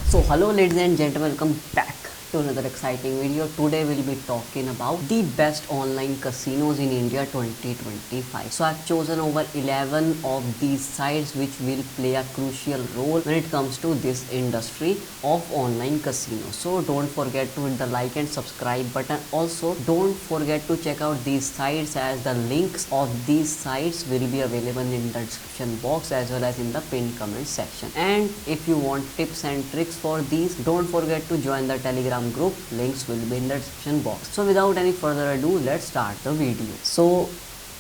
So hello ladies and gentlemen, welcome back to another exciting video. Today we'll be talking about the best online casinos in India 2025. So I've chosen over 11 of these sites which will play a crucial role when it comes to this industry of online casinos. So don't forget to hit the like and subscribe button. Also don't forget to check out these sites, as the links of these sites will be available in the description box as well as in the pinned comment section. And if you want tips and tricks for these, don't forget to join the Telegram group. Links will be in the description box. So without any further ado, let's start the video. So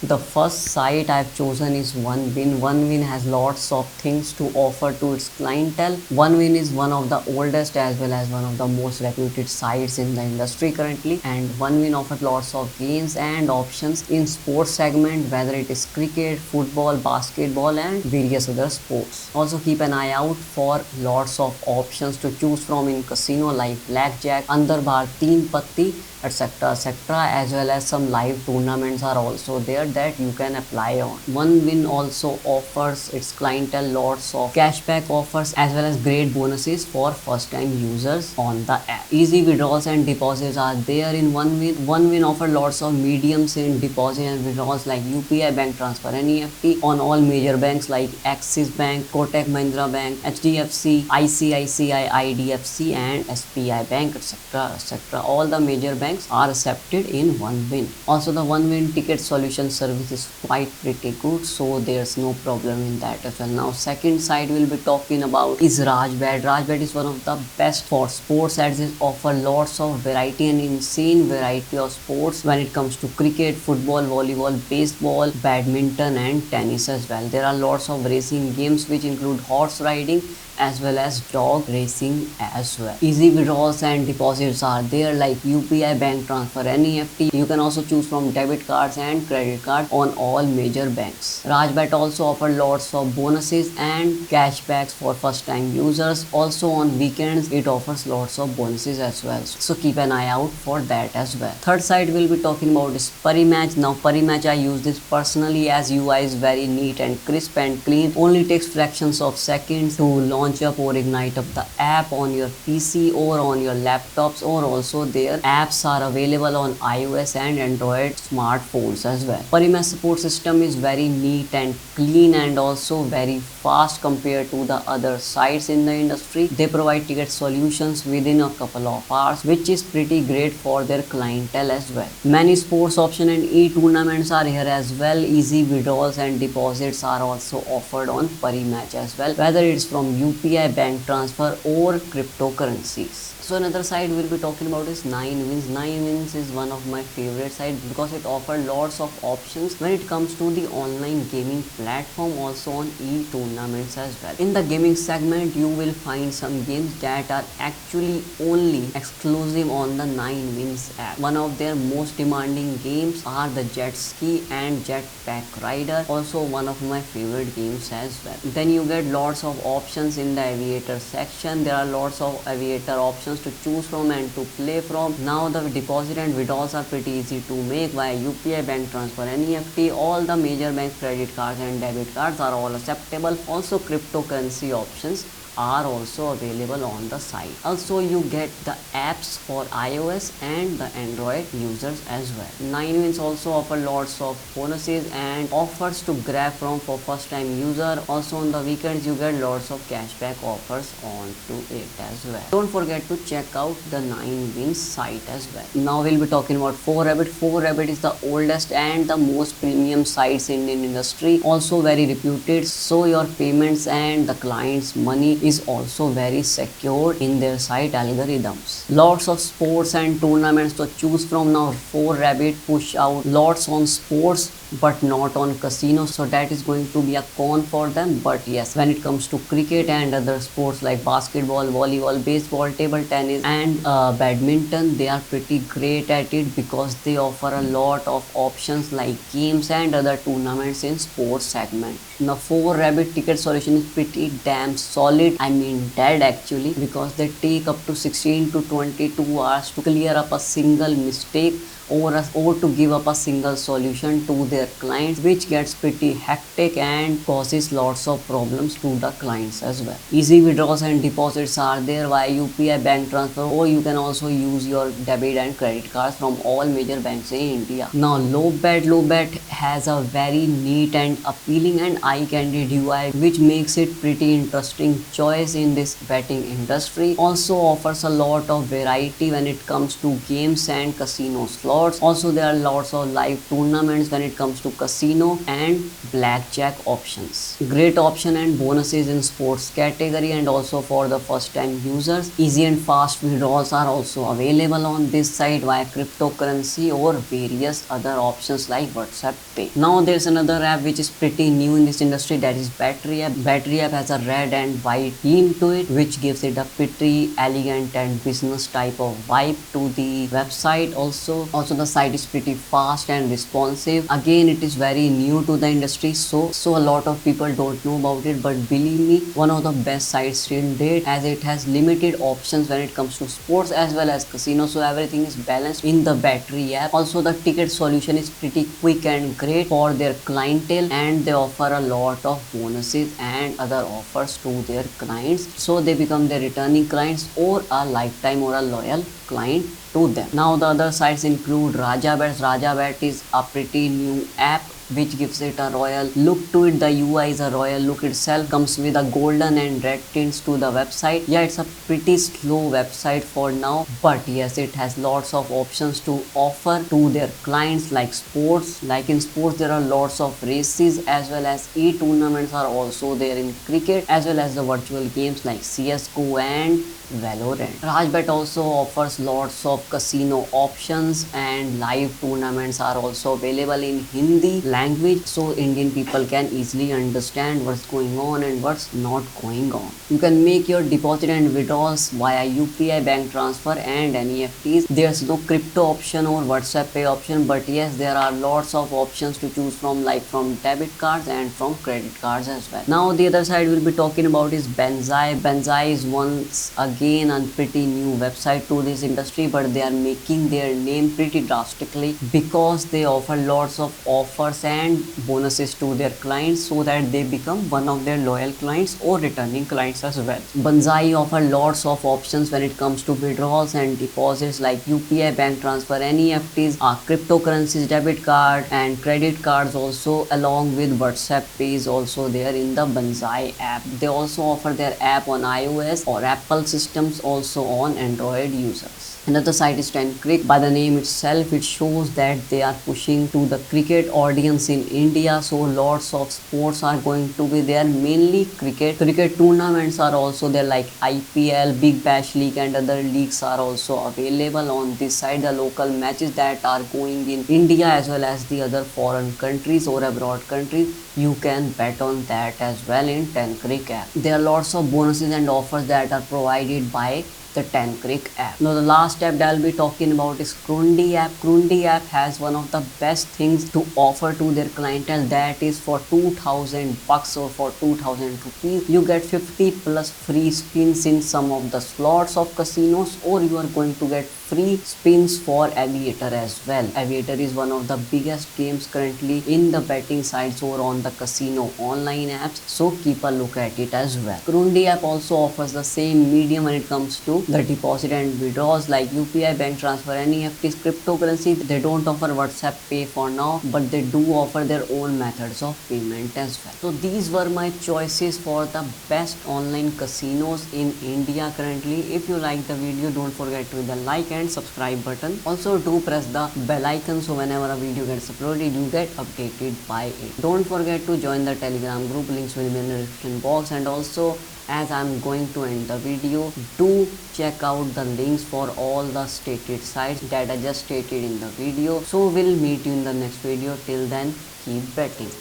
the first site I've chosen is OneWin. OneWin has lots of things to offer to its clientele. OneWin is one of the oldest as well as one of the most reputed sites in the industry currently, and OneWin offers lots of games and options in sports segment, whether it is cricket, football, basketball and various other sports. Also keep an eye out for lots of options to choose from in casino like blackjack, Andar Bar, Teen Patti, etc, as well as some live tournaments are also there that you can apply on. OneWin also offers its clientele lots of cashback offers as well as great bonuses for first time users on the app. Easy withdrawals and deposits are there in OneWin. OneWin offers lots of mediums in deposit and withdrawals like UPI, bank transfer, NEFT on all major banks like Axis Bank, Kotak Mahindra Bank, HDFC, ICICI, IDFC and SBI Bank, etc. All the major banks are accepted in OneWin. Also the OneWin ticket solution service is quite pretty good, so there's no problem in that as well. Now second site we'll be talking about is Rajbet. Rajbet is one of the best for sports as it offer lots of variety and insane variety of sports when it comes to cricket, football, volleyball, baseball, badminton and tennis as well. There are lots of racing games which include horse riding as well as dog racing as well. Easy withdrawals and deposits are there like UPI, bank transfer, NEFT. You can also choose from debit cards and credit card on all major banks. Rajbet also offers lots of bonuses and cashbacks for first time users. Also on weekends it offers lots of bonuses as well, so keep an eye out for that as well. Third site we'll be talking about is Parimatch. Now Parimatch, I use this personally as UI is very neat and crisp and clean. Only takes fractions of seconds to launch up or ignite up the app on your PC or on your laptops, or also their apps are available on iOS and Android smartphones as well. Parimatch support system is very neat and clean and also very fast compared to the other sites in the industry. They provide ticket solutions within a couple of hours, which is pretty great for their clientele as well. Many sports options and e-tournaments are here as well. Easy withdrawals and deposits are also offered on Parimatch as well, whether it's from UPI, bank transfer or cryptocurrencies. So another site we'll be talking about is 9wins. 9wins is one of my favorite sites because it offers lots of options when it comes to the online gaming platform, also on e-tournaments as well. In the gaming segment you will find some games that are actually only exclusive on the 9wins app. One of their most demanding games are the Jet Ski and Jetpack Rider, also one of my favorite games as well. Then you get lots of options in the aviator section. There are lots of aviator options to choose from and to play from. Now the deposit and withdrawals are pretty easy to make via UPI, bank transfer, NEFT. All the major bank credit cards and debit cards are all acceptable. Also cryptocurrency options are also available on the site. Also you get the apps for iOS and the Android users as well. 9wins also offer lots of bonuses and offers to grab from for first time user. Also on the weekends you get lots of cashback offers onto it as well. Don't forget to check out the 9wins site as well. Now we'll be talking about 4Rabbit. 4Rabbit is the oldest and the most premium sites in Indian industry, also very reputed, so your payments and the client's money is also very secure in their site algorithms. Lots of sports and tournaments to choose from. Now 4Rabbit push out lots on sports but not on casinos, so that is going to be a con for them. But yes, when it comes to cricket and other sports like basketball, volleyball, baseball, table tennis and badminton, they are pretty great at it because they offer a lot of options like games and other tournaments in sports segment. Now 4Rabbit ticket solution is pretty damn solid, I mean dead actually, because they take up to 16 to 22 hours to clear up a single mistake or to give up a single solution to their clients, which gets pretty hectic and causes lots of problems to the clients as well. Easy withdrawals and deposits are there via UPI bank transfer, or you can also use your debit and credit cards from all major banks in India. Now Lobet has a very neat and appealing and eye-candy UI, which makes it pretty interesting choice in this betting industry. Also offers a lot of variety when it comes to games and casino slots. Also there are lots of live tournaments when it comes to casino and blackjack options. Great option and bonuses in sports category and also for the first time users. Easy and fast withdrawals are also available on this site via cryptocurrency or various other options like WhatsApp Pay. Now there's another app which is pretty new in this industry, that is Battery app. Battery app has a red and white theme to it, which gives it a pretty elegant and business type of vibe to the website. Also the site is pretty fast and responsive. Again, it is very new to the industry, so a lot of people don't know about it, but believe me, one of the best sites till date, as it has limited options when it comes to sports as well as casino, so everything is balanced in the Battery app. Also the ticket solution is pretty quick and great for their clientele, and they offer a lot of bonuses and other offers to their clients, so they become their returning clients or a lifetime or a loyal client to them. Now the other sites include Rajabet. Rajabet is a pretty new app which gives it a royal look to it. The UI is a royal look itself, comes with a golden and red tints to the website. Yeah, it's a pretty slow website for now, but yes, it has lots of options to offer to their clients, like sports. Like in sports, there are lots of races as well as e-tournaments are also there in cricket, as well as the virtual games like CSGO and Valorant. Rajbet also offers lots of casino options and live tournaments are also available in Hindi language, so Indian people can easily understand what's going on and what's not going on. You can make your deposit and withdrawals via UPI bank transfer and NEFTs. There's no crypto option or WhatsApp Pay option, but yes, there are lots of options to choose from, like from debit cards and from credit cards as well. Now the other side we'll be talking about is Banzai. Banzai is once again a pretty new website to this industry, but they are making their name pretty drastically because they offer lots of offers and bonuses to their clients so that they become one of their loyal clients or returning clients as well. Banzai offer lots of options when it comes to withdrawals and deposits, like UPI bank transfer, NEFTs, cryptocurrencies, debit card and credit cards also, along with WhatsApp Pay is also there in the Banzai app. They also offer their app on iOS or Apple systems, also on Android users. Another site is 10crick. By the name itself, it shows that they are pushing to the cricket audience in India, so lots of sports are going to be there, mainly cricket. Cricket tournaments are also there, like IPL, Big Bash League and other leagues are also available on this site. The local matches that are going in India as well as the other foreign countries or abroad countries, you can bet on that as well in 10crick app. There are lots of bonuses and offers that are provided by the 10crick app. Now the last app that I'll be talking about is Krundi app. Krundi app has one of the best things to offer to their clientele, that is for 2000 bucks or for 2000 rupees you get 50 plus free spins in some of the slots of casinos, or you are going to get free spins for Aviator as well. Aviator is one of the biggest games currently in the betting sites or on the casino online apps, so keep a look at it as well. Krundi app also offers the same medium when it comes to the deposit and withdrawals, like UPI bank transfer, NEFTs, cryptocurrency. They don't offer WhatsApp Pay for now, but they do offer their own methods of payment as well. So these were my choices for the best online casinos in India currently. If you like the video, don't forget to hit the like and subscribe button. Also do press the bell icon so whenever a video gets uploaded you get updated by it. Don't forget to join the Telegram group, links will be in the description box, and also as I'm going to end the video, do check out the links for all the stated sites that I just stated in the video. So we'll meet you in the next video. Till then, keep betting.